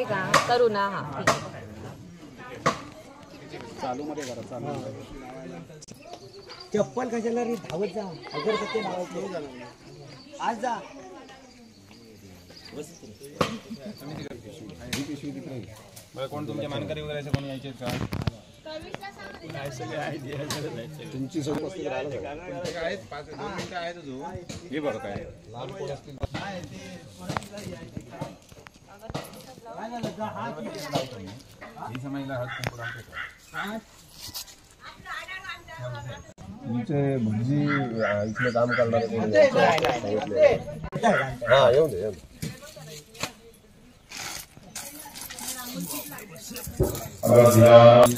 का करू ना हा चालू मध्ये करा चालू चप्पल कशाला रे धावत जा अगरबत्ती लावायची आज जा कोण तुमचे मानकरी वगैरे असे कोणी यायचे का तुमची सोबत असते आहेत 5-2 मिनिटं आहेत अजून हे बघा काय लहान कोण असतील तुमचे भटजी इथले काम करणारे हा येऊन दे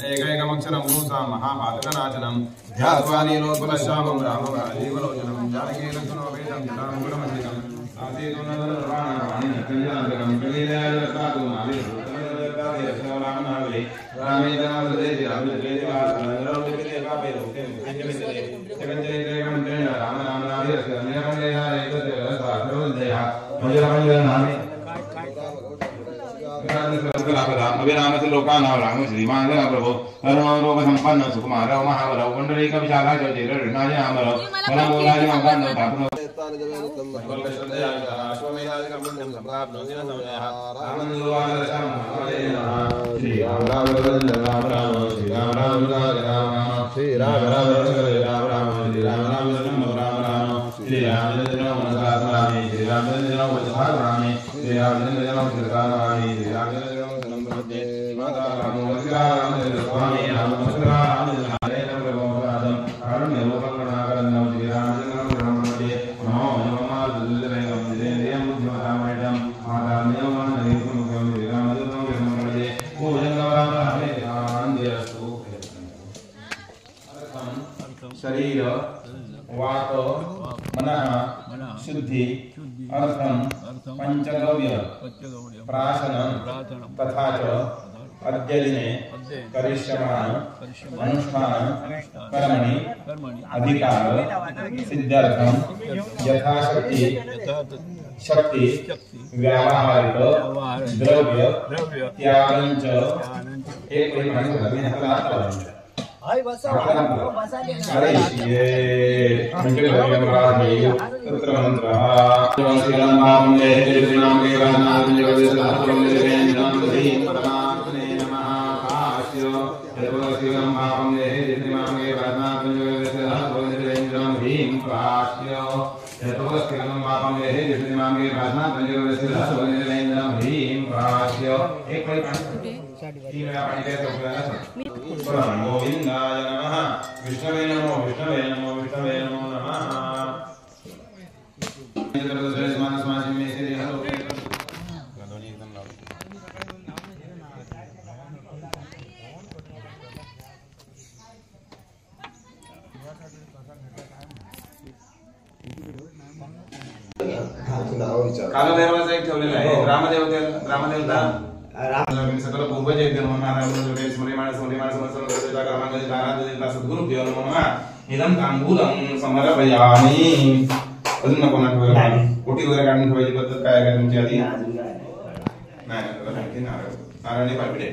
एकैकमक्षरं मूसा महाभारतनाशनं ध्यात्वा नीलोत्पलश्यामं रामजीवलोचनं जानकीलक्ष्मणोपेतं जटामुकुटमण्डितं आसीतुनन्दनर्वाणं कल्याणकरं कलीलयाजरतातु नाभिर्भूतमनोरतादेशरामनावले रामेजनावदेति रामदेवदेवापेरोक्तिं रामनामनाभिरस्य निरमलेहारेतस्य मंजरमंजरनामे अभिराम से लोकानां राम श्रीमान प्रभो रोग संपन्न सुकुमार महावर पुंडरीक विशाला ज्योतिर ऋणायामर फलमूलाय मंगल धापनो श्री राम राम राम राम श्री राम राम राम श्री राम राम राम राम श्री राम राम राम राम श्री राम राम श्री राम राम श्री राम श्री राम माता राम स्वामी राम राम हरे प्रभो राम कारुण्य लोककरुणाकरं श्री राम नमो नमः दुर्लभं जितेन्द्रियं बुद्धिमतामयं माता नियमं नैकुंकं श्री राम नमः पूजन राम हरे आनंदयस्तु शरीर वात मनः शुद्धि अर्थम पंचगव्य प्राशनं तथा च अद्य दिने करिष्यमाण अनुष्ठान कर्मणि अधिकार सिद्ध्यर्थं यथाशक्ति व्यावहारिक द्रव्य त्यागंच एक हाय बसा अरे ये मंगल भगवान तत्र मंत्रः श्रीराम नाम ले नाम के नाम जगदीश्वरं नाम दी परमात्मने नमः आस्यो श्रीराम नाम ले नाम के नाम जगदीश्वरं नाम ह्रीं आस्यो श्रीराम नाम ले नाम के नाम जगदीश्वरं नाम ह्रीं आस्यो एक गोविंदाय नमः विष्णवे नमो विष्णवे नमो विष्णवे नमो नमः कालभैरवाचा एक ठेवलेला आहे रामदेवता सकल पूर्वज सद्गुरुभ्यो नमः इदं तांबूलं समर्पयामि अजून नको ना ठेवायला कोटी वगैरे काढून ठेवायची पद्धत काय आहे तुमची आधी नाही नारळ पापडे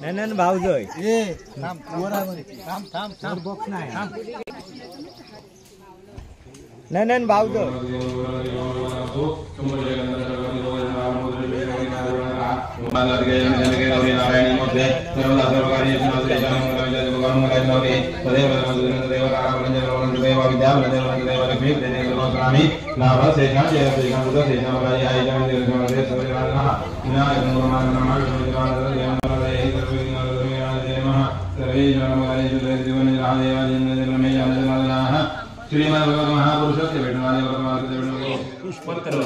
ननन भावजोय ए थांब थांब बॉक्स नाही ननन भावजोय श्रीमद् महापुरुषस्य पत्र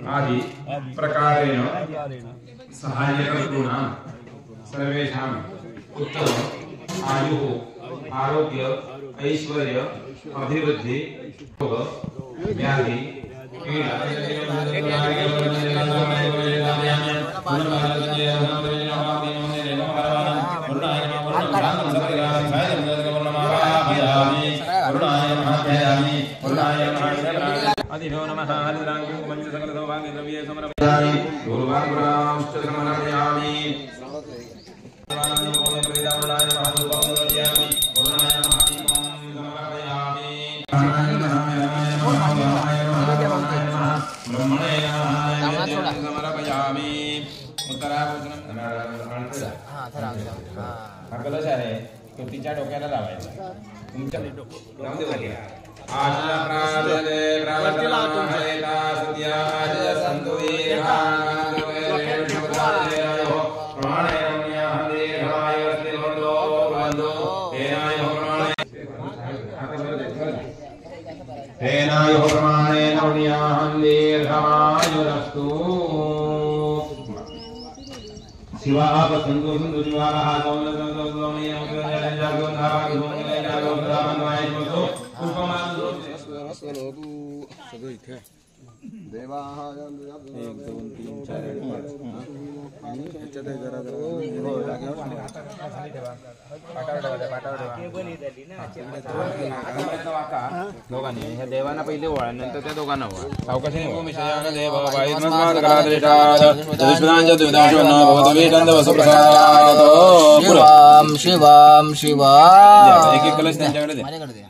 आदि प्रकारेण सहायकरूणां सर्वेषाम् उत्तम आयुः आरोग्य ऐश्वर्य अभिवृद्धि व्याधि अधिनो नमः हरिद्रांगं पंचसकल सौभाग्य द्रव्ये समर्पयामि गुरुवांगुरांश्च समर्पयामि तिच्या डोक्याला लावायचं तुमच्या तेनायुः प्रमाणेन पुण्याहं दीर्घमायुरस्तु शिवापसंतो संतो शिवाः दोघांनी ह्या देवांना पहिले ओळा नंतर त्या दोघांना ओळा सावकाशाने ओमिशयान देव शिवाम शिवाम शिवाम एक एक कलश त्यांच्याकडे द्या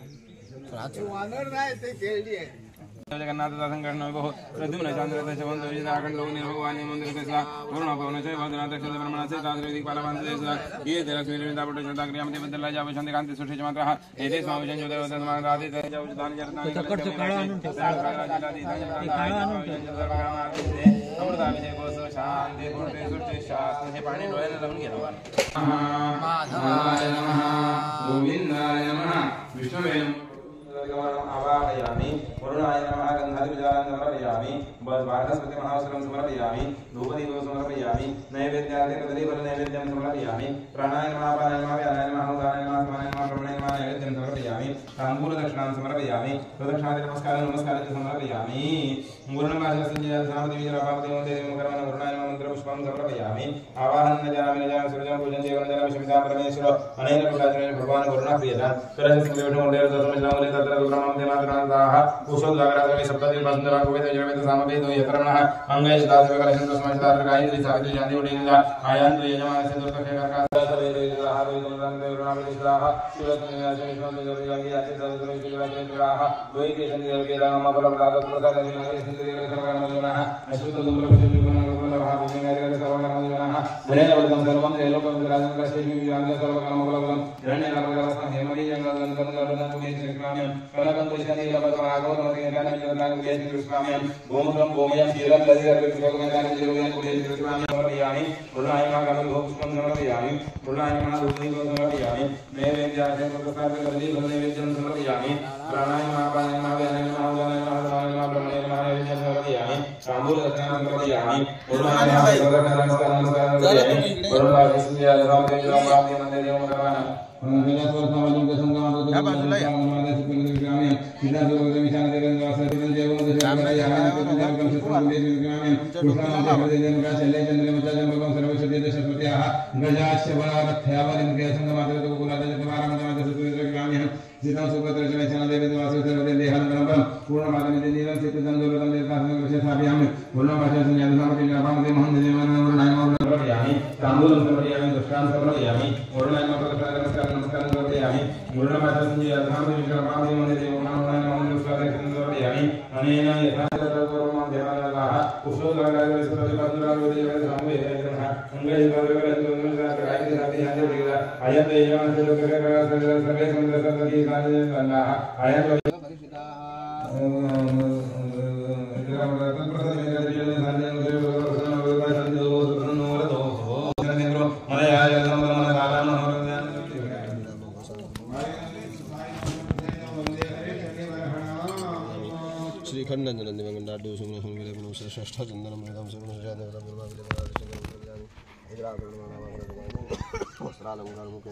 जगन्नाथ संकर्ण बहुत प्रद्युम्न चंद्र चवंत विजयाखंड लोक निर्भगवान मंदिर कैसा वरुण पवन से भद्रनाथ क्षत्र ब्रह्मण से तांत्रिक पालवान से ये लक्ष्मी देवता पट चंद्र क्रिया में बदला जाव शांति कांति सुष्ठि मात्रा एते स्वामी जन ज्योति समान राधे जव दान जरदान अमृता विजय कोस शांति पूर्ण सुष्ठि शास्त्र हे पाणी डोळ्याने लावून घ्या नारायण नमः गोविंदाय नमः विष्णुवे आवाहयामि वरुणाय नमः गन्धादिविजानं समर्पयामि वार्धस्पति महावस्त्रं समर्पयामि धूपदीपं समर्पयामि नैवेद्यार्थे कदलीफल नैवेद्यं समर्पयामि प्राणाय नमः पानाय नमः व्यानाय नमः उदानाय नमः समानाय नमः ब्रह्मणे नमः नैवेद्यं समर्पयामि ताम्बूलदक्षिणां समर्पयामि प्रदक्षिणादि नमस्कारं समर्पयामि गुरुर्नमः वरुणाय नमः मंत्रपुष्पं समर्पयामि आवाहनं जानामि जानामि सूर्यं पूजनं देवं जानामि शमिता परमेश्वर अनेन प्रकारेण भगवान् वरुणः प्रियः करस्य संवेदनं उदयं दशमिलामले तत्र ब्रह्मं मातृनाथाः कुशोद्गारादि सप्तति बन्धवा कुवेद जगवेद सामवेदो यतरणः अंगैः दासवकलशं तस्मैतार गायत्री सावित्री शान्ति उडीला आयान्तु यजमानस्य दुर्गक्षेकर्काः वरुणाभिष्टाः शिवतन्यास्य विष्णुदेवयोगी याचे सदसुरविष्णुराः द्वैते सन्निधर्गेराम बलप्रदातप्रदानः अश्रुतदुम्रपतिर्गुणः सर्वकर्मजनः धनेनवदं सर्वं लोकं राजनकश्रीं विराजं सर्वकर्मफलफलं हिरण्यनाभकरस्तं हेमलीजंगदं कनकं पुष्पं गोमूत्रं गोमयं क्षीरं समर्पयामि वरुणाय नमः गन्धपुष्पं समर्पयामि वरुणाय नमः धूपदीपं समर्पयामि नैवेद्यार्थे नैवेद्यं समर्पयामि प्राणाय नमः पानाय नमः व्यानाय नमः उदानाय नमः समानाय नमः ब्रह्मणे नमः नैवेद्यं समर्पयामि ताम्बूलदक्षिणां समर्पयामि वरुणाय नमः नमस्कारं वरुणाय श्रीखंड नंदन श्रेष्ठ चंदनम वेदम सुगुणजात देवता निर्माण चंदनम वस्त्रालंकार मुख्य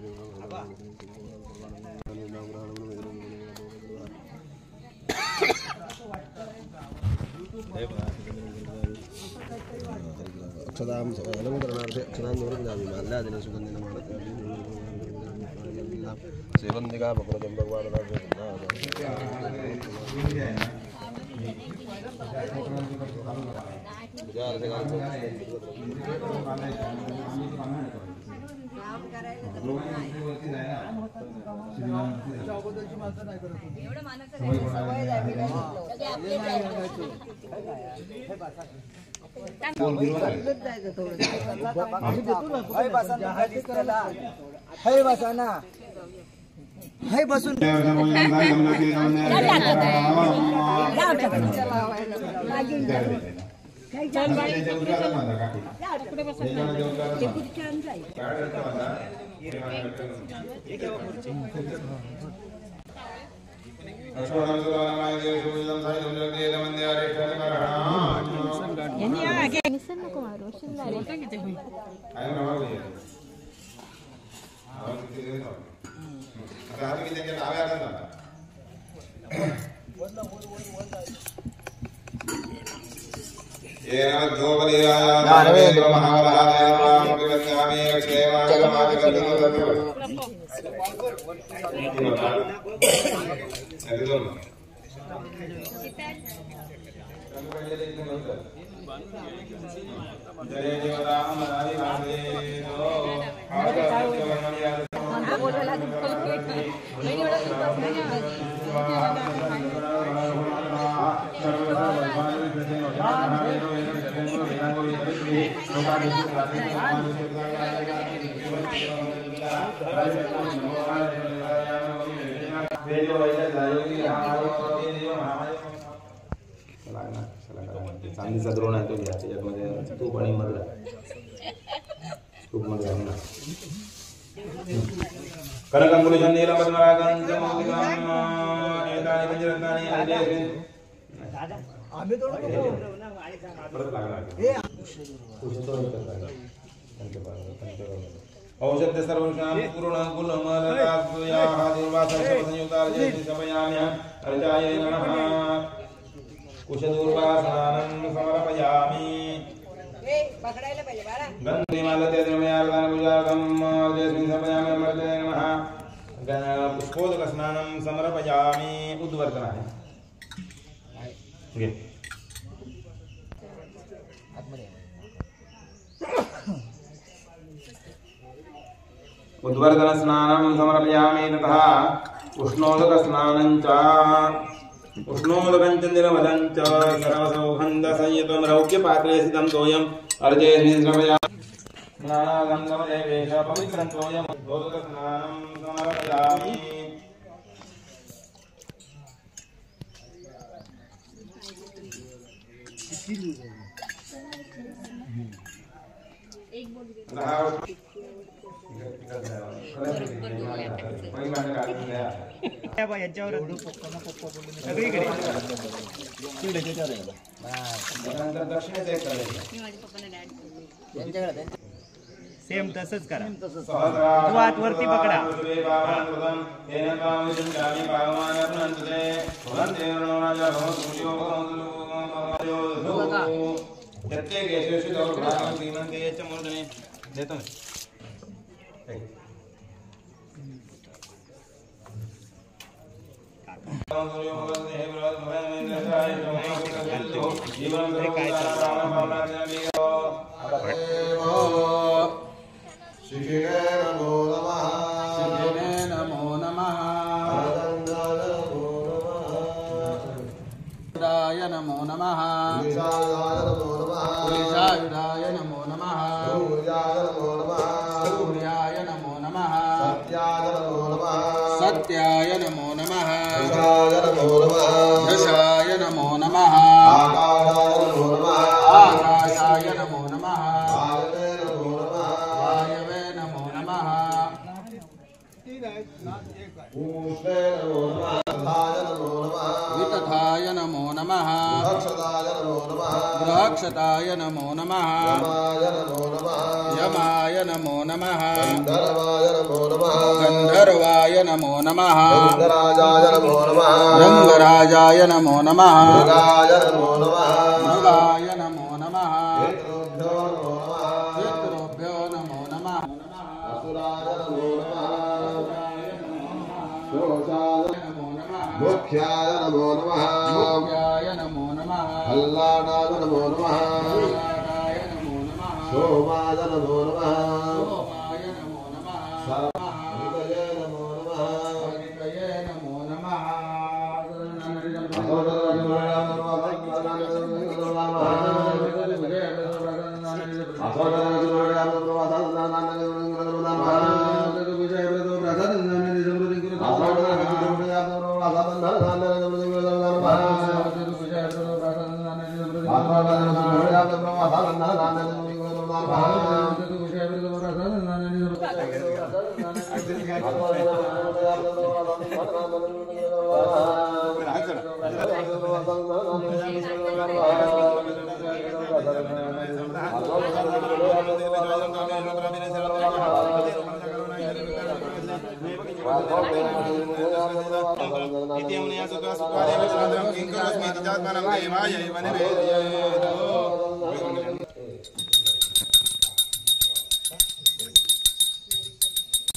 अक्षदां अलंकरणार्थे अक्षदां निवृत्तामि माल्यादिने सुगन्धिनं सेवन्दिका भगवतं हाय बसून चांदीचा द्रोण आहे तो घ्या त्याच्यामध्ये तूप आणि मध तूप मध्ये घालून कनकंकुलिशं नीलपद्मरागं च मौलिकां एतानि पंचरत्नानि आदिदेव आम्ही तो परत लागला औषध सर्वशां पूर्ण गुणमलताभ्याः दुर्वाससंयुक्तार्जय समयाम्य अर्चायै नमः कुशदूर्वासनानं समर्पयामि पकडायला पाहिजे बाळा गन्धिमालते द्रव्यार्धान पूजार्थं अर्जयस्मिन् समयामि अमृताय नमः पुष्पोदकस्नानं समर्पयामि उद्वर्तन आहे घे उद्वर्तन स्नानं समर्पयामि तथा उष्णोदक स्नानं च उष्णोदकं च निर्मलं च सर्वसौगन्धसंयुतं रौक्यपात्रे स्थितं तोयम् अर्जयस्मिन् समर्पयामि स्नानागन्धमदेवेश पवित्रं तोयम् उद्वर्तन स्नानं समर्पयामि याच्यावर सगळीकडे सेम तसंच करा तू हात वरती पकडा देतो नमो नमः पुरुषायुधाय नमो नमः सूर्याय नमो नमः सत्याय नमो नमः यशाय नमो नमः आकाशाय नमो नमः वायवे नमो नमः वितथाय नमो नमः राक्षताय नमो नमः यमाय नमो नमः गंधर्वाय नमो नमः रंगराजाय नमो नमः मृगाय नमो नमः पितृभ्यो नमो नमः मुख्याय नमो नमः नमो नमः अल्लाडाय नमो नमः सोमाय नमो नमः सर्वहितये नमो नमः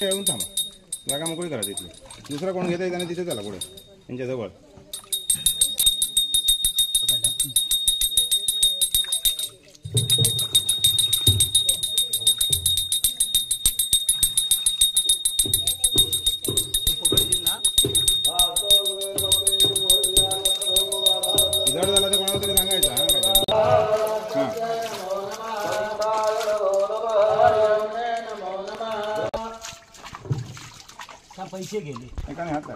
येऊन थांबा जागा मोकळी करा तिथली दुसरा कोण घेता त्याने तिथे चला पुढे त्यांच्या जवळ जड झाला तर कोणाला तरी सांगायचं पैसे गेले एकाने हात धरा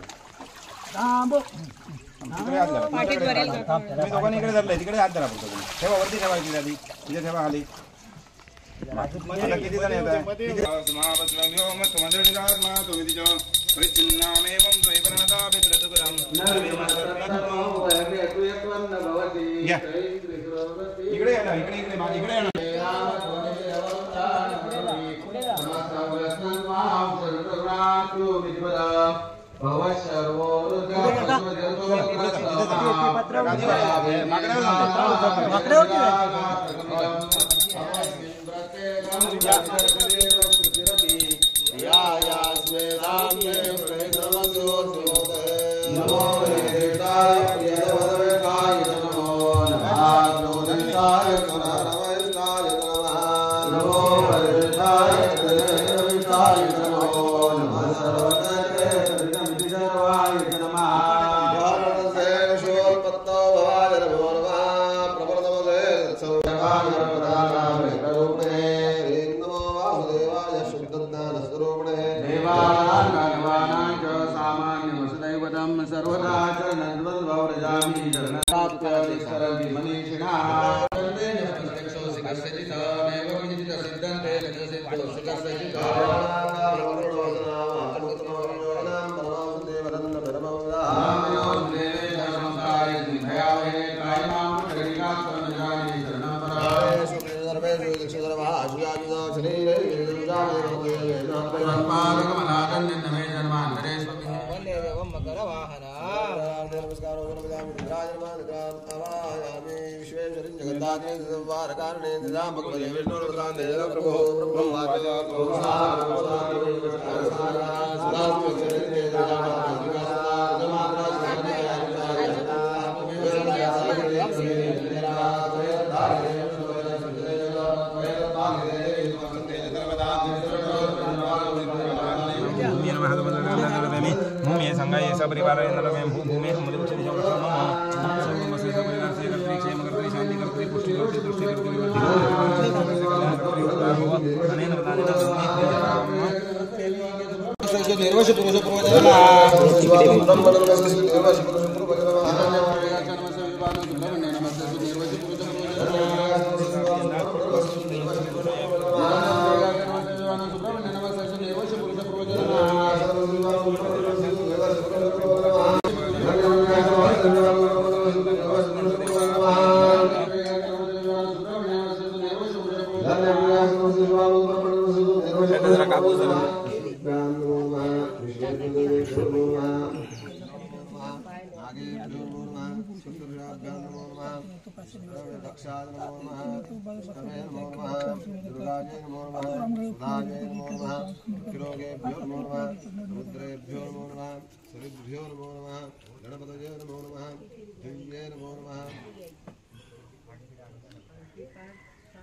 पाठीत भरेल का? तुम्ही दोघांनी इकडे धरलंय तिकडे हात धरा फक्त तुम्ही ठेवा वरती ठेवा इथे आधी तिथे ठेवा खाली आता किती जण येत आहे इकडे या ना इकडे इकडे इकडे या ना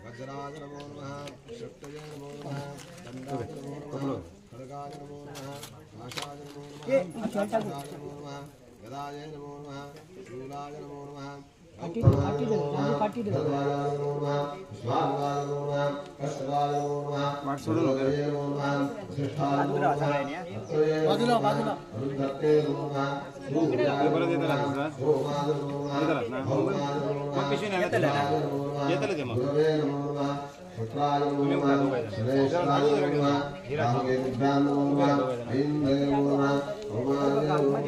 वज्राज नमो नमः शक्तये नमो नमः दण्डाय नमो नमः खड्गाय नमो नमः नाशाय नमो नमः नाशाय नमो नमः गदाय नमो नमः शूलाय नमो नमः स्वाहाय नमो नमः स्वाहाय नमो नमः कष्टवाय नमो नमः वात्सुराय नमो नमः वसिष्ठाय नमो नमः बाजूला रुद्रते नमो नमः सूर्याय नमो नमः सोमाय नमो नमः भौमाय नमो नमः येतले दे मग पुत्राय नमो नमः श्रेष्ठाय नमो नमः रामकेन्द्राय नमो नमः ऐन्द्राय नमो नमः भौमाय नमो नमः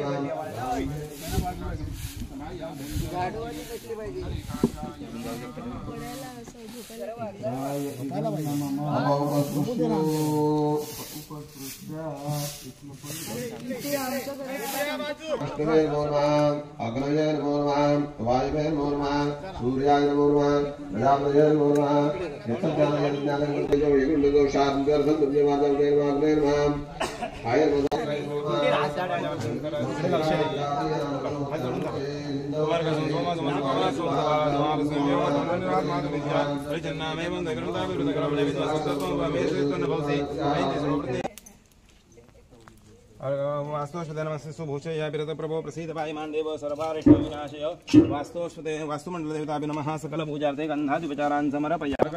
अष्टमे नमो नमः अग्नये नमो नमः वायवे नमो नमः सूर्याय नमो नमः प्रजापतये नमो नमः यत्सज्ञानाय ज्ञानंगतयो यगुण्डो शान्तिर्धन्यवादये नमः आय नमः वास्तुष्पते नमस्ते सुभूषय विरत प्रभो प्रसीद पायमान देव सर्वारिष्ट विनाशय वास्तुष्पते वास्तुमंडल देवताभि नमः सकल पूजार्थे गंधादिपचारान् समर्पयामि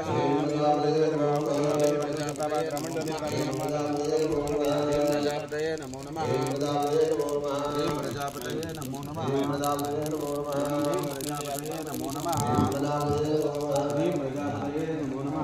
प्रजापतये नमो नमः प्रजापतये नमो नमः प्रजापतये नमो नमः प्रजापतये नमो नमः प्रजापतये नमो नमः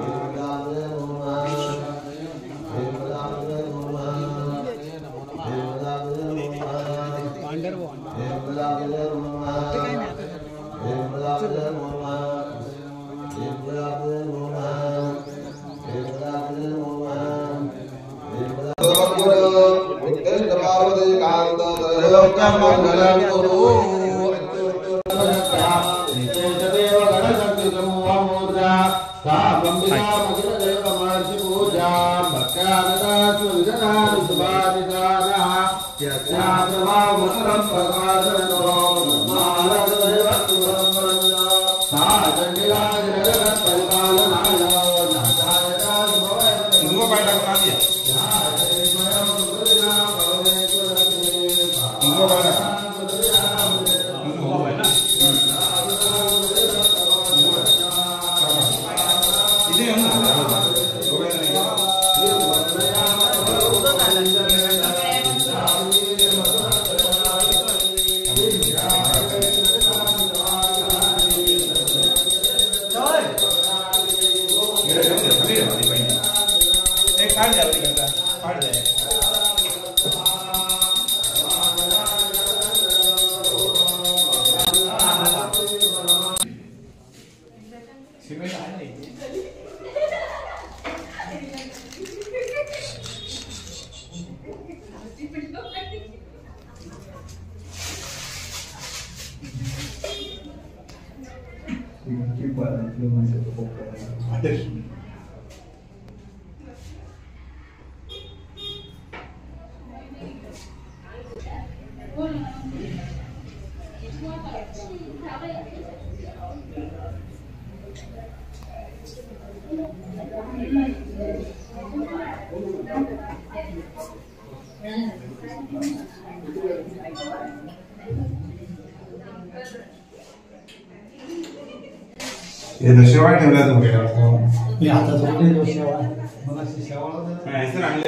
ये दशेवाळ ठेवला तो गेला मी आता जोडले दोषेवा मला शिशावाला नाही सर आणले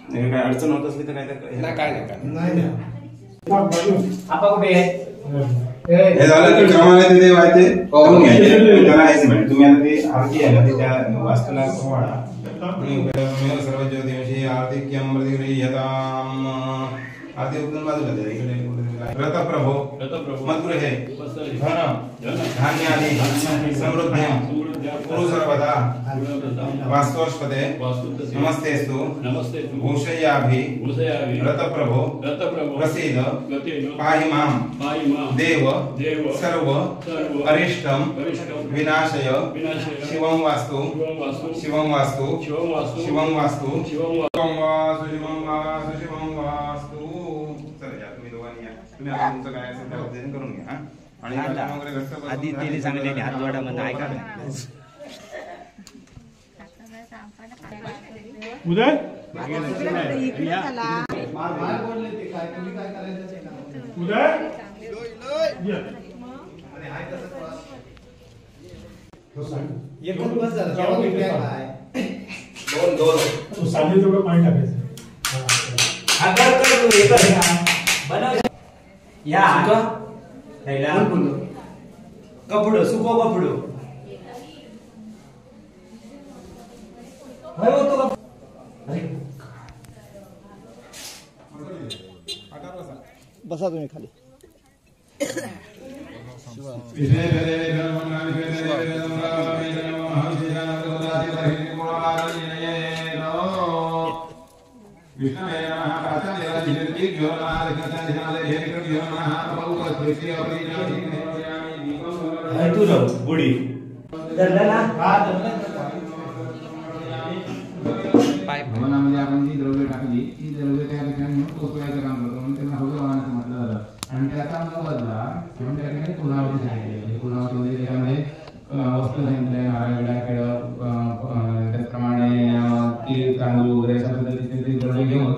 नाही काय अडचण होत असली तर काय नाही आपा कुठे आहे हे झालं की क्रमाने तिथे व्हायचे पाहून घ्यायचे त्याला एस्टिमेट तुम्ही आता ते आरती आहे ना ते त्या वास्तूला वाढा सर्वज्योतिषी आर्तिक्यम प्रतिगृह्यताम् आरती उठून बाजूला द्या इकडे रथप्रभो मद्गृहे धन धान्यादि समृद्धी कुरु सर्वदा वास्तोष्पदे नमस्तेस्तु भूषयाभि रथप्रभो प्रसीद पाहि मां देव सर्व अरिष्टं विनाशय शिवं वास्तु शिवं वास्तु शिवं वास्तु शिवं वास्तु तुम्ही आता तुमचं काय असेल त्या पद्धतीने करून घ्या आणि वगैरे घट्ट आधी तिने सांगितले हात जोडा म्हणजे ऐका उदय एकूण बस झालं दोन साधे थोडं पाणी टाकायचं या कपडो सुको कपडो बसा तुम्ही खाली बुडी भवनामध्ये आपण जी द्रव्य टाकली ती द्रव्य त्या ठिकाणी पोचवायचं काम करतो म्हणून त्यांना हवं वाहनाचं म्हटलं झालं आणि त्याचा मोबदला किंवा त्या ठिकाणी पुनावती सांगितली पुनावती त्याच्यामध्ये वस्तू सांगितले नारळाकडं त्याचप्रमाणे तीळ तांदूळ वगैरे अशा पद्धतीचे ते द्रव्य घेऊन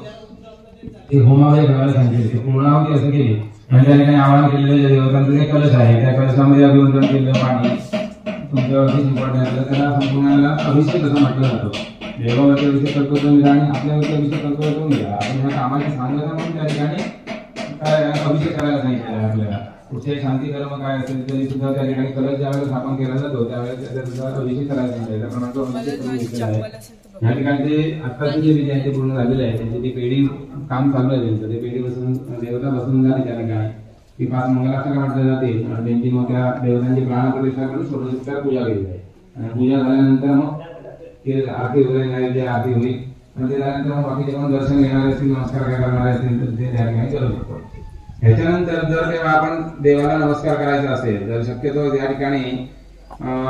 ते होमामध्ये करायला सांगितले पूर्णावती असं केली म्हणजे त्या ठिकाणी आवाहन केलेलं जे देवतांचं जे कलश आहे त्या कलशामध्ये अभिवंदन केलेलं पाणी तुमच्यावरती इम्पॉर्टंट आहे त्याला संपूर्णाला अभिषेक असं म्हटलं जातं देवावरती अभिषेक करतो तुम्ही आणि आपल्यावरती अभिषेक करतो तुम्ही घ्या आपण ह्या कामाची सांगता म्हणून त्या ठिकाणी काय अभिषेक करायला सांगितलं आहे आपल्याला कुठच्याही शांती कर्म काय असेल तरी सुद्धा त्या ठिकाणी कलश ज्यावेळेला स्थापन केला जातो त्यावेळेस त्याचा सुद्धा अभिषेक करायला सांगितलं त्याप्रमाणे तो अभिषेक करून घेतलेला आहे या ठिकाणी ते आत्ताचे जे विधी आहे ते पूर्ण झालेले आहे त्यांची ती पेढी काम चालू आहे त्यांचं ते पेढी बसून देवता बसून झाली त्या ठिकाणी ती 5 मंगलाष्टक म्हटलं जाते त्यांची मग त्या देवतांची प्राणप्रतिष्ठा करून षोडशोपचार पूजा केली आहे आणि पूजा झाल्यानंतर मग ते आरती वगैरे नैवेद्य आरती होईल आणि ते झाल्यानंतर मग बाकीचे कोण दर्शन घेणारे असतील नमस्कार करणारे असतील तर ते त्या ठिकाणी करू शकतो ह्याच्यानंतर जर तेव्हा आपण देवाला नमस्कार करायचा असेल तर शक्यतो त्या ठिकाणी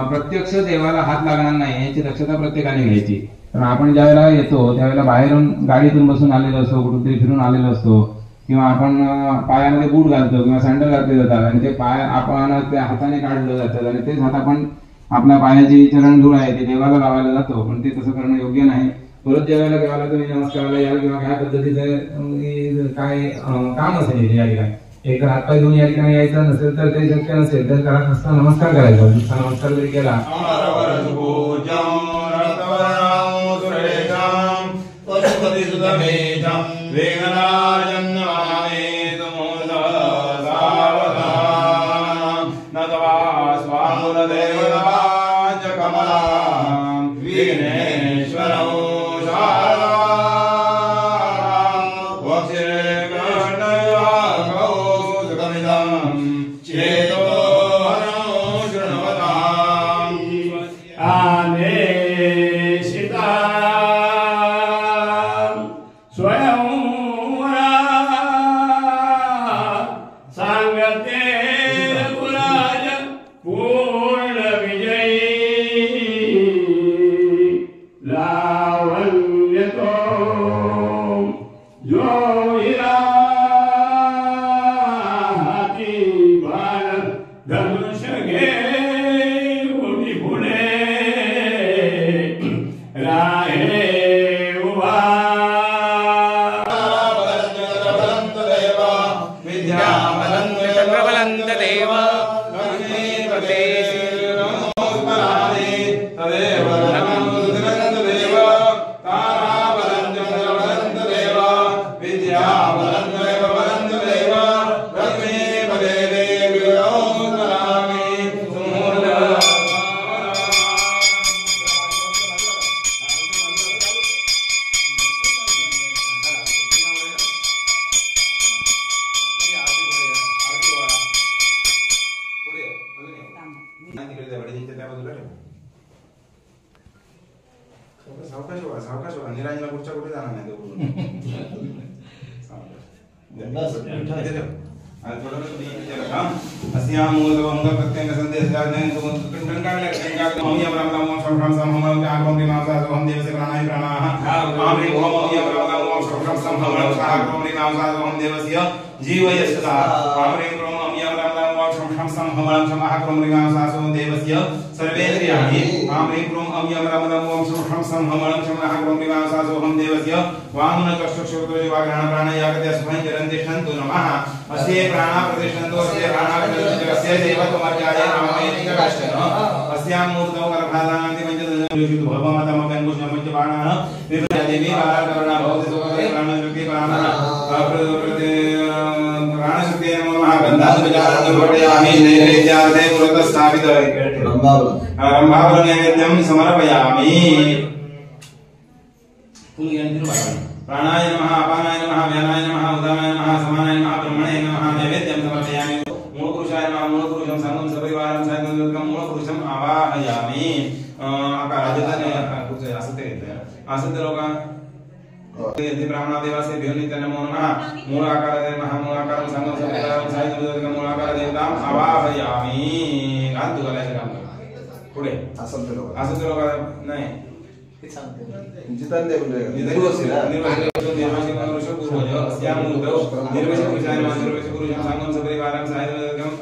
प्रत्यक्ष देवाला हात लागणार नाही याची दक्षता प्रत्येकाने घ्यायची तर आपण ज्या वेळेला येतो त्यावेळेला बाहेरून गाडीतून बसून आलेलो असतो कुठून तरी फिरून आलेलो असतो किंवा आपण पायामध्ये बूट घालतो किंवा सँडल घातले जातात आणि ते पाय आपण त्या हाताने काढलं जातात आणि तेच हात आपण आपल्या पायाची चरण धूळ आहे ते देवाला लावायला जातो पण ते तसं करणं योग्य नाही परत ज्या वेळेला देवाला तुम्ही नमस्काराला याल किंवा काय पद्धतीचं काय काम असेल या ठिकाणी एक हातपाय धुवून या ठिकाणी यायचं नसेल तर ते शक्य नसेल तर करत नसताना नमस्कार करायचा नमस्कार जरी केला विद्या बस अस्यां मूलतः अंग प्रत्यंग संदेश जाने तो कंकाल हम यम राम राम शरणम समहम आगम निनासा तो हम देव से प्राणाय प्राणाः आम ह्रीं ओम यम राम राम शरणम समहम आगम निनासा तो हम देवस्य जीवयस्ता आम ह्रीं ओम यम राम राम शरणम समहम आगम निनासा तो देवस्य सर्वेन्द्रियाणि आम ह्रीं ओम यम राम राम शरणम समहम आगम निनासा तो हम देवस्य वामन चक्षुश्रोत्र वाग्रहण प्राणायागते स्वयं जरन्तिष्ठन्तु नमः अस्य प्राणा प्रतिष्ठन्तु अस्य प्राणा प्रतिष्ठस्य देवतमर्याय नमः कष्टनो अस्यां मूर्तौ गर्भाधानान्ति पंचदशयुषु भवमतमकंकुशं पंचबाणाः विभ्रया देवी कालकरणा भवति सुखदे प्राणशक्ति प्राणशक्ति नमः गन्धात् विचारं वर्तयामि नैवेद्यार्थे पुरतः स्थापितः रम्भावल नैवेद्यं समर्पयामि प्राणाय नमः अपानाय नमः व्यानाय नमः उदानाय नमः समानाय नमः ब्रह्मणे नमः नैवेद्यं समर्पयामि मूलपुरुषाय नमः मूलपुरुषं संगम सपरिवारं सायं मूलपुरुषम् आवाहयामि आकाराजतने आसते लोका यदि ब्राह्मण देवासे भ्योनित्य नमो नमः मूलाकाराय नमः मूलाकारं संगम सपरिवारं सायं मूलाकार देवतां आवाहयामि गान्तु गलाय काम पुढे आसते लोका नाही जितांदे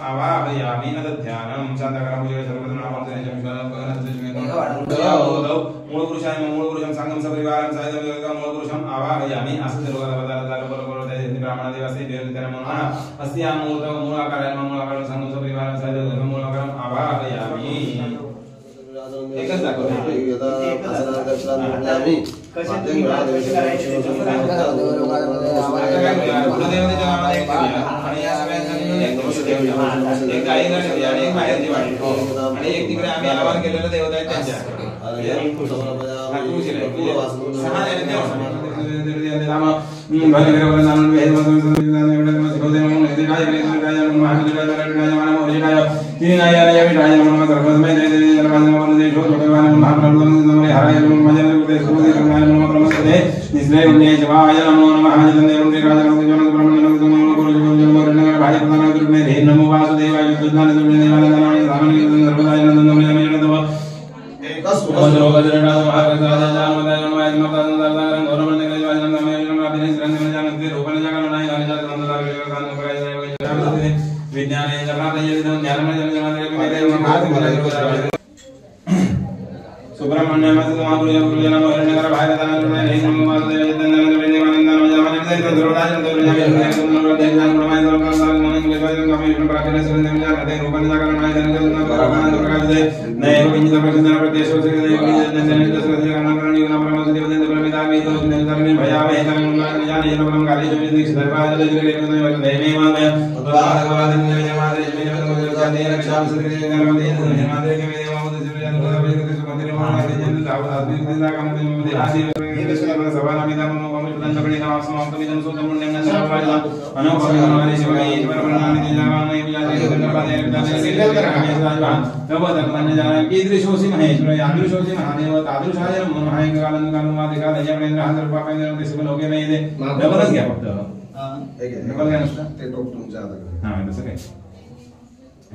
आवाहयामि नदध्यानं शान्तकरं मूलपुरुषाय मूलपुरुषं संगम सपरिवारं सायं मूलपुरुषम् आवाहयामि असते ब्राह्मणदेवस्य नमो नमः अस्यां मूलाकाराय मूलाकारं संगम सपरिवारं सायं मूलाकारम् आवाहयामि एकच दाखवतो यदा दक्षिणामि माध्यम एक गायीकडे आणि एक बाहेरची वाटी आणि एक तिकडे आम्ही आवाहन केलेलं देवता आहे त्यांच्या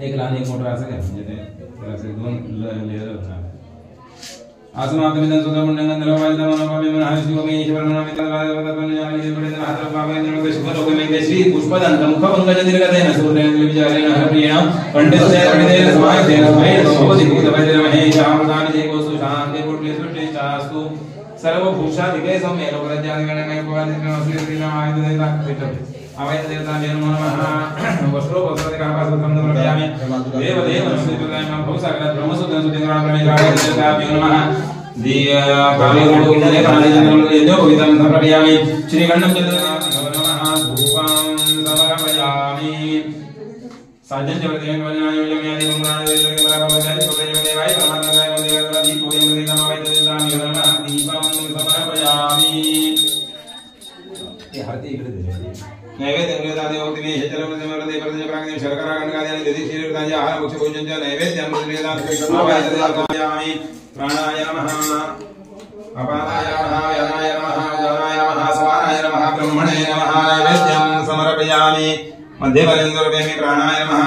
एक लहान एक मोठा असं काय म्हणजे ते असं दोन लेयर होतात आसमातमिदं सुदमुंडंगं दलवायदा मनोभावे मनहाशिवमे ईश्वरनामितं वादवदपन जानि बडेन हातपावेन शुभलोकमे श्री पुष्पदंत मुखपंकज दीर्घदेन सूर्येन विचारेण हरिप्रियेण पंडितेन पंडितेन समायतेन स्मरेण भवति भूतवैद्य महेशामदान जेको सुशांति पुण्य सृष्टिश्चास्तु सर्वभूषादिके सौम्ये लोकराज्यादिगणमय भवादिकं श्रीनामाय देवता अवैध देवता नमो नमः वस्त्रो वस्त्रदिकापासुतं नमयामि देवदेव नमस्ते भूसागरात् ब्रह्मसूत्रं सुतिग्रामणिग्रामः देवताभ्यो नमः दिया कालीगणपतिने प्राणिजनं यजो पवित्रं समर्पयामि श्रीगणं नमः धूपं समर्पयामि साजन जगदेव वनाय यम्यादि गुणाय देवताय देवाय परमात्माय देवताय दीपोय नमः देवताय नमः दीपं समर्पयामि ये हरती इकडे दे नैवेद्य निर्दादे भक्ति में चलो मरदे परदे प्राग्ने शर्करा गणकादि दधि क्षीरदाय आहार भक्ष भोजन च नैवेद्यं निर्दान आवाहयामि प्राणाय नमः अपानाय नमः व्यानाय नमः उदानाय नमः समानाय नमः ब्रह्मणे नमः नैवेद्यं समर्पयामि मध्ये बलेन्द्रव्यामि प्राणाय नमः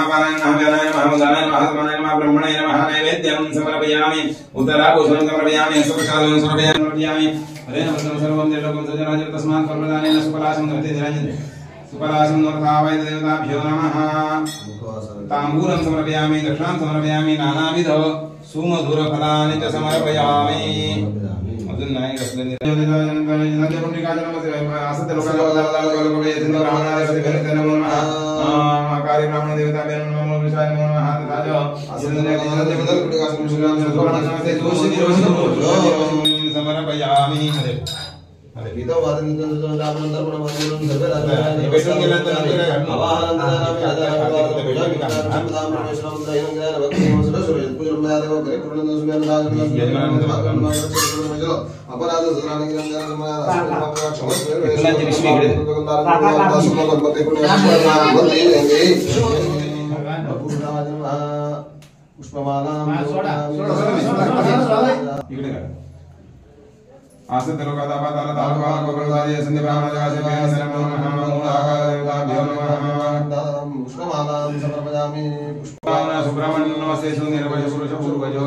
व्यानाय नमः उदानाय नमः समानाय नमः ब्रह्मणे नमः नैवेद्यं समर्पयामि उत्तराभूषणं समर्पयामि सुप्रसादं समर्पयामि हरे नमः सर्वं देवलोकं सजनाय तस्मात् परमदानेन सुपलासं धरति निरञ्जने सुपलासं नोरथावै देवताभ्यो नमः ताम्बूलं समर्पयामि दक्षिणां समर्पयामि नानाविध सुमधुरफलानि च समर्पयामि अजून नाही कसले कार्य ब्राह्मण देवता समर्पयामि आसत लोकादा पाताला तालुका गोकुळधारी संधी ब्राह्मणाचे बेनसर मूलाकादेवताभ्यो नमः पुष्पमालां समर्पयामि पुष्पाना सुब्रह्मण्य नमस्ते सुनिर्वज पुरुष पूर्वजो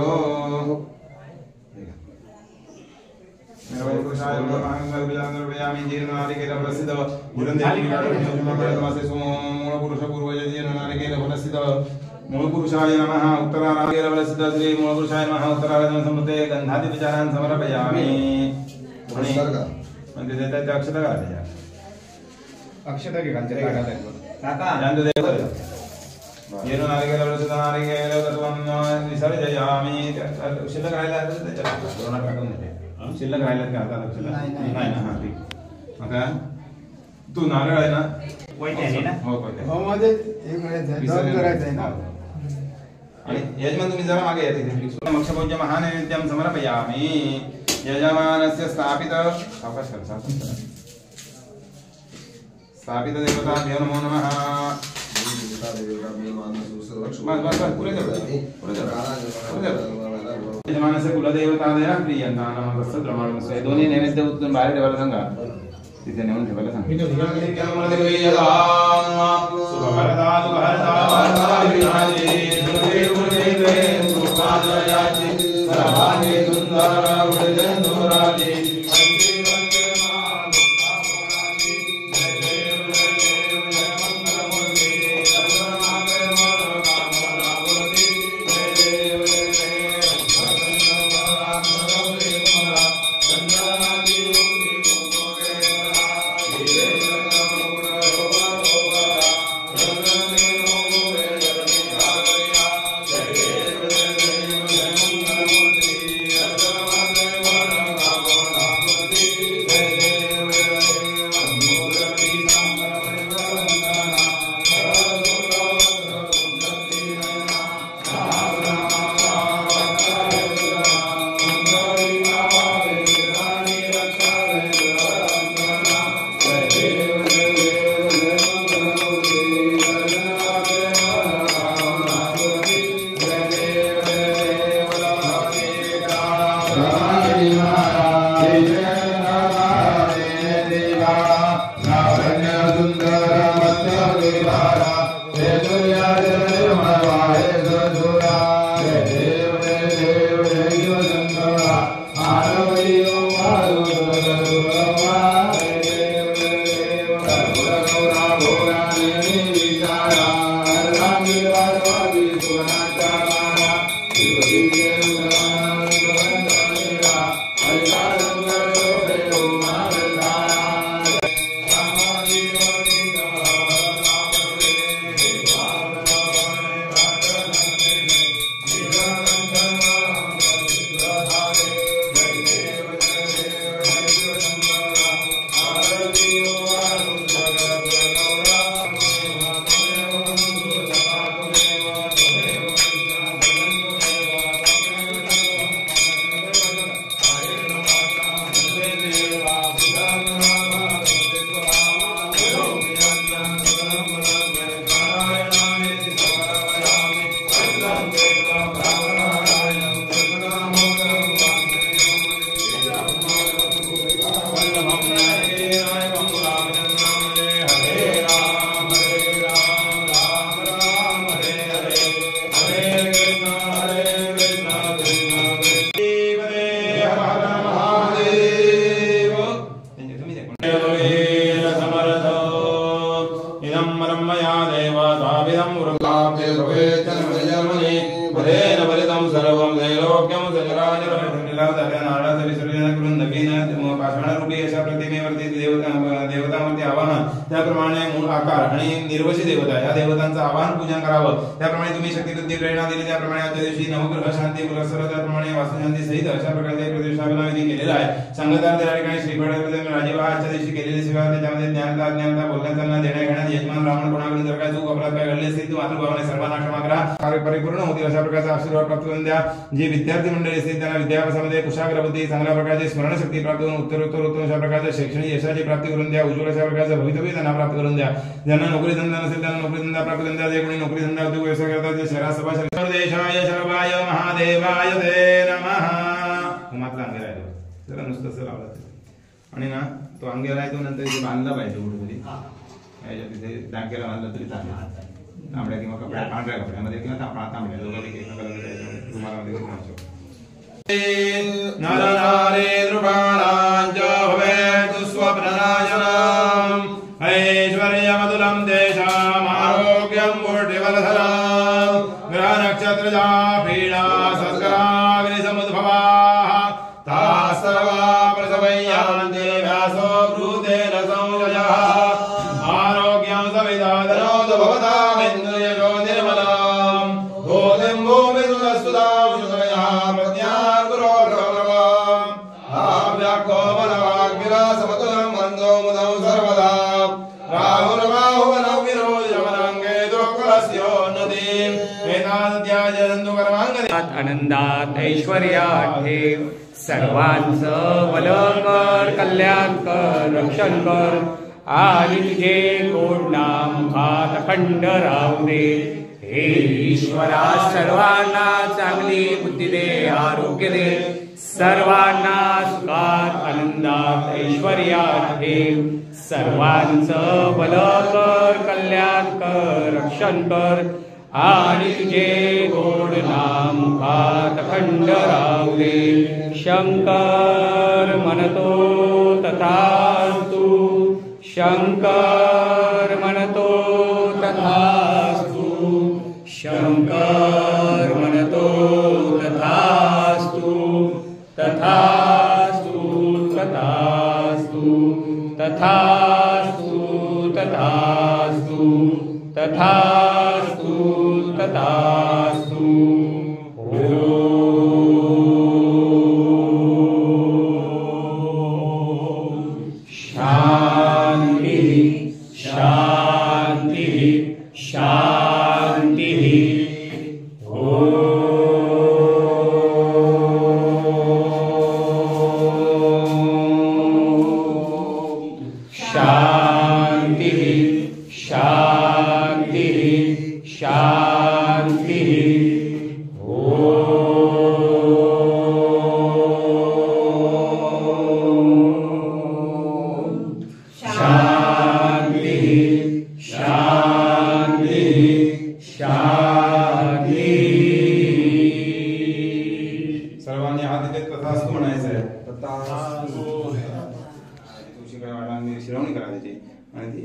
निर्वज पुरुषाय नमः विलांद्रयामि जीर्णारिकेल प्रसिद्ध गुरुदेवी नमस्ते मूल पुरुष पूर्वज जीर्णारिकेल प्रसिद्ध मूल पुरुषाय नमः उत्तराराकेल प्रसिद्ध श्री मूल पुरुषाय नमः उत्तराराजन समृते गंधादि विचारान् समर्पयामि म्हणजे त्याच्या अक्षता घालायच्या अक्षता घे कांच्या काका जानतो देव येनो नारिकेल प्रसिद्ध नारिकेल तत्वं विसर्जयामि शिल्लक राहिला तर त्याच्या कोरोना टाकून देते शिल्लक राहिला का आता शिल्लक नाही ना हा ठीक आता तू नारळ आहे ना कोयते आहे ना हो कोयते हो मध्ये एक करायचं आहे ना आणि यजमान तुम्ही जरा मागे या तिथे मक्षपूज्य महानैवेद्यं समर्पयामि यजमानस्य स्थापित देवताभ्यो नमो नमः यजमानस्य कुलदेवतादयः प्रियंतानां तत्सद्रमाणस्य दोन्ही नैवेद्य उचलून बाहेर ठेवायला सांगा तिथे नेऊन ठेवायला सांगा देवतांवरती आवाहन त्याप्रमाणे मूळ आकार आणि निर्वशी देवता या देवतांचं आवाहन पूजन करावं. त्याप्रमाणे तुम्ही शक्तिवृत्ती प्रेरणा दिली त्याप्रमाणे आजच्या दिवशी नवग्रह शांती पुरस्कार त्याप्रमाणे वास्तुशांती सहित अशा प्रकारे प्रतिष्ठापनाविधी केलेला आहे. संगतार त्या ठिकाणी श्रीफळ राजीव आजच्या दिवशी केलेली सेवा त्याच्यामध्ये ज्ञानता अज्ञानता बोलण्याचा देण्या घेण्यात यजमान ब्राह्मण कोणाकडून जर काय चूक अपराध काय घडले असेल तर मातृभावाने सर्वांना क्षमा करा. कार्य परिपूर्ण होतील अशा प्रकारचा आशीर्वाद प्राप्त करून द्या. जे विद्यार्थी मंडळी असतील त्यांना विद्याभ्यासामध्ये कुशाग्र बुद्धी चांगल्या प्रकारची स्मरणशक्ती प्राप्त करून उत्तरोत्तर उत्तम अशा प्रकारच्या शैक्षणिक यशाची प्राप्ती करून द्या. उज्ज्वल अशा प्रकारचं भवितव्य त्यांना प्राप्त करून द्या. ज्यांना नोकरी धंदा नसेल त्यांना नोकरी धंदा प्राप्त करून द्या. जे कोणी नोकरी धंदा उद्योग व्यवसाय करतात ते शहरात सभा देशाय सर्वाय महादेवाय ते नमः. उमातला अंगेला आहे जरा नुसतं असं लावलं आणि ना तो अंगेला आहे तो नंतर इथे बांधला पाहिजे कुठेतरी तिथे डांकेला बांधला तरी चालेल. तांबड्या किंवा कपड्या पांढऱ्या कपड्यामध्ये किंवा तांबड्या दोघांपैकी एका कलरमध्ये रुमालामध्ये करून शकतो. नरनारी नृपाणां च भवेतु स्वप्ननाशनम् ऐश्वर्यमतुलं तेषाम् आरोग्यं पुष्टिबलधरम् ग्रहनक्षत्रजा पीडा सत्कराग्निसमुद्भवाः ताः सर्वा प्रसवयन्ति व्यासो ब्रूतेन संशयः आरोग्यं सविदादनोतु भवतामिन्द्रियशो निर्मलम् भूतिं भूमिसुतस्तुतां शुभयः प्रज्ञागुरो प्रभवम् आव्याको वनवाग्विलासमतुलं मन्दो मुदं सर्वदा आनंदात ऐश्वर्यात ठेव सर्वांचं भलं कर कल्याण कर रक्षण कर आणि तुझे गोड नाम मुखात अखंड राहू दे. हे ईश्वरा सर्वांना चांगली बुद्धी दे आरोग्य दे सर्वांना सुखात आनंदात ऐश्वर्यात ठेव सर्वांचं भलं कर कल्याण कर रक्षण कर आणि तुझे गोड नाम मुखात अखंड राहू दे. शंकर म्हणतो तथास्तु शंकर म्हणतो तथास्तु शंकर म्हणतो तथास्तु तथास्तु तथास्तु तथास्तु तथास्तु तथास्तु तथास्तु. शांति शांति शांति. शांति शांति शांति. शांति शांति शांति. सर्वांनी हात दिले तथास्तु म्हणायचं आहे. तथास्तु तुळशीकडे वाटाने शिरवणी करायची आणि ती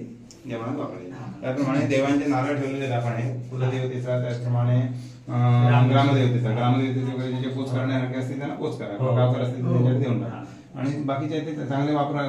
देवाला वापरायची. त्याप्रमाणे देवांचे नारळ ठेवलेले आपण कुलदेवतेचा त्याचप्रमाणे ग्रामदेवतेचा वगैरे जे पोच करणारे असतील त्यांना पोच करा. गावकर असतील त्यांच्याकडे देऊन टाका आणि बाकीचे ते चांगले वापरा.